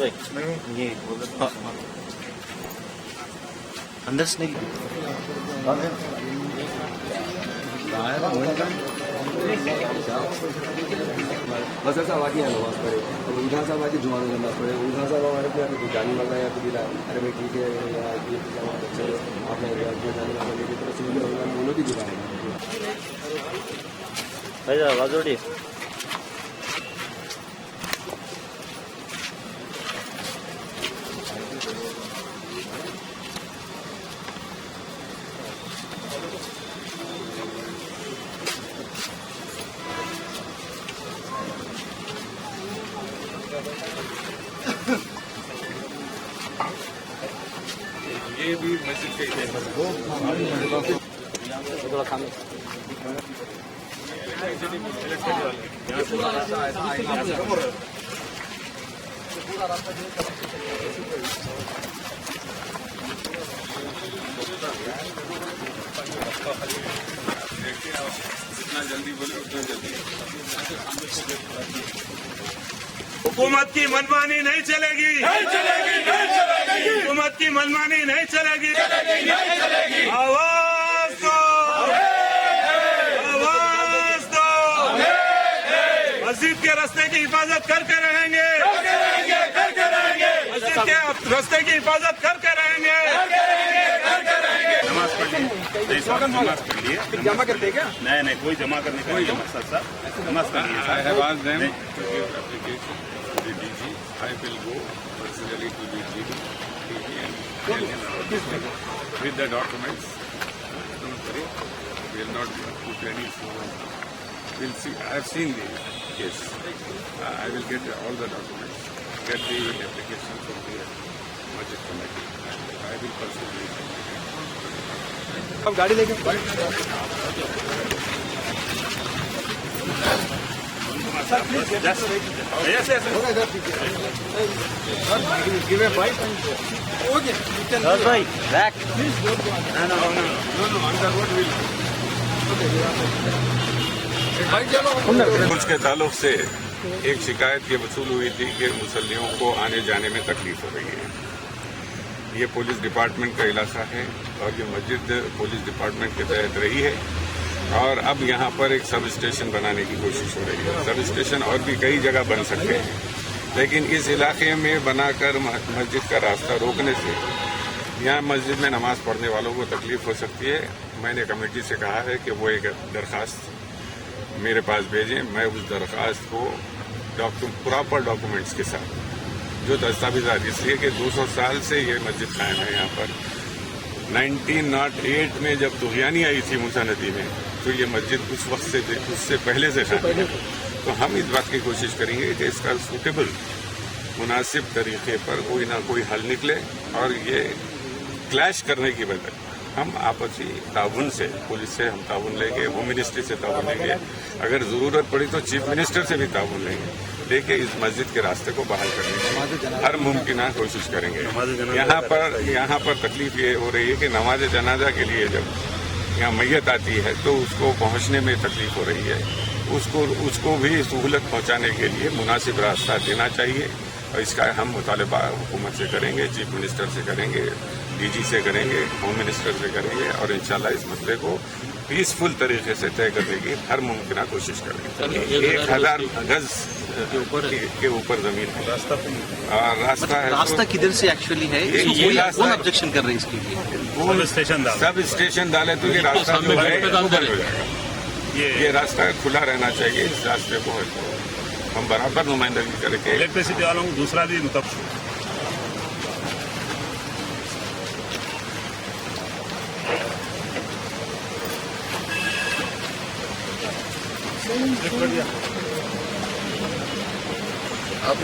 भाई ये अंदर से नहीं बस ऐसा वाकई है नमाज पढ़े और उल्टा सा वाकई जुमा में नमाज पढ़े उल्टा सा हमारे पे जानी वाला या तो गिरा अरे भाई ठीक है या अच्छे आपने जानी वाला मेरी तरफ से बोलो की जुमा भाई आवाज उड़ी ये भी मस्जिद के जितना जल्दी बोले उतना जल्दी। हुकूमत की मनमानी नहीं चलेगी, नहीं चलेगी, नहीं चलेगी। हुकूमत की मनमानी नहीं चलेगी, नहीं चलेगी। आवाज दो, आवाज दो। मस्जिद के रास्ते की हिफाजत करके रहेंगे, मस्जिद के रास्ते की हिफाजत करके रहेंगे। नमाज पढ़ लिए, नमाज पढ़ लिए। जमा करते क्या? नहीं, कोई जमा करने का नहीं मकसद साहब, नमाज पढ़ लिए। I will go personally to the GD and with the documents. Don't worry, we will not put any forum. We'll see. I have seen the case. I will get all the documents, get the application from the budget committee, and I will personally. अब गाड़ी लेके भाई back कुछ के ताल्लुक से एक शिकायत ये वसूल हुई थी कि मुसल्लियों को आने जाने में तकलीफ हो रही है। ये पुलिस डिपार्टमेंट का इलाका है और ये मस्जिद पुलिस डिपार्टमेंट के तहत रही है और अब यहाँ पर एक सब स्टेशन बनाने की कोशिश हो रही है। सब स्टेशन और भी कई जगह बन सकते हैं, लेकिन इस इलाके में बनाकर मस्जिद का रास्ता रोकने से यहाँ मस्जिद में नमाज पढ़ने वालों को तकलीफ हो सकती है। मैंने कमेटी से कहा है कि वो एक दरखास्त मेरे पास भेजें, मैं उस दरखास्त को प्रॉपर डॉक्यूमेंट्स के साथ जो दस्तावेजात, इसलिए कि 200 साल से ये मस्जिद कायम है यहाँ पर। 1908 में जब दुहियानी आई थी मूसा नदी में तो ये मस्जिद उस वक्त से उससे पहले से कायम है। तो हम इस बात की कोशिश करेंगे कि इसका सूटेबल मुनासिब तरीके पर कोई ना कोई हल निकले और ये क्लैश करने की बजाय हम आपसी ताउन से, पुलिस से हम ताउन लेंगे, होम मिनिस्ट्री से ताउन लेंगे, अगर जरूरत पड़ी तो चीफ मिनिस्टर से भी ताउन लेके इस मस्जिद के रास्ते को बहाल करने की हर मुमकिन कोशिश करेंगे। यहाँ पर तकलीफ ये हो रही है कि नमाज जनाजा के लिए जब यहाँ मैयत आती है तो उसको पहुँचने में तकलीफ हो रही है। उसको भी सहूलत पहुँचाने के लिए मुनासिब रास्ता देना चाहिए और इसका हम मुतालबा हुकूमत से करेंगे, चीफ मिनिस्टर से करेंगे, डीजी से करेंगे, होम मिनिस्टर से करेंगे और इंशाल्लाह इस मसले को पीसफुल तरीके से तय करने की हर मुमकिन कोशिश करेंगे। 1000 गज के ऊपर जमीन है, रास्ता है। रास्ता किधर से एक्चुअली है? कौन ऑब्जेक्शन कर रहे हैं इसके लिए? सब स्टेशन डाले तो ये रास्ता जो है बंद हो जाएगा। ये रास्ता खुला रहना चाहिए। इस रास्ते को हम बराबर नुमाइंदगी करके इलेक्ट्रिसिटी वालों को दूसरा दिन तब आप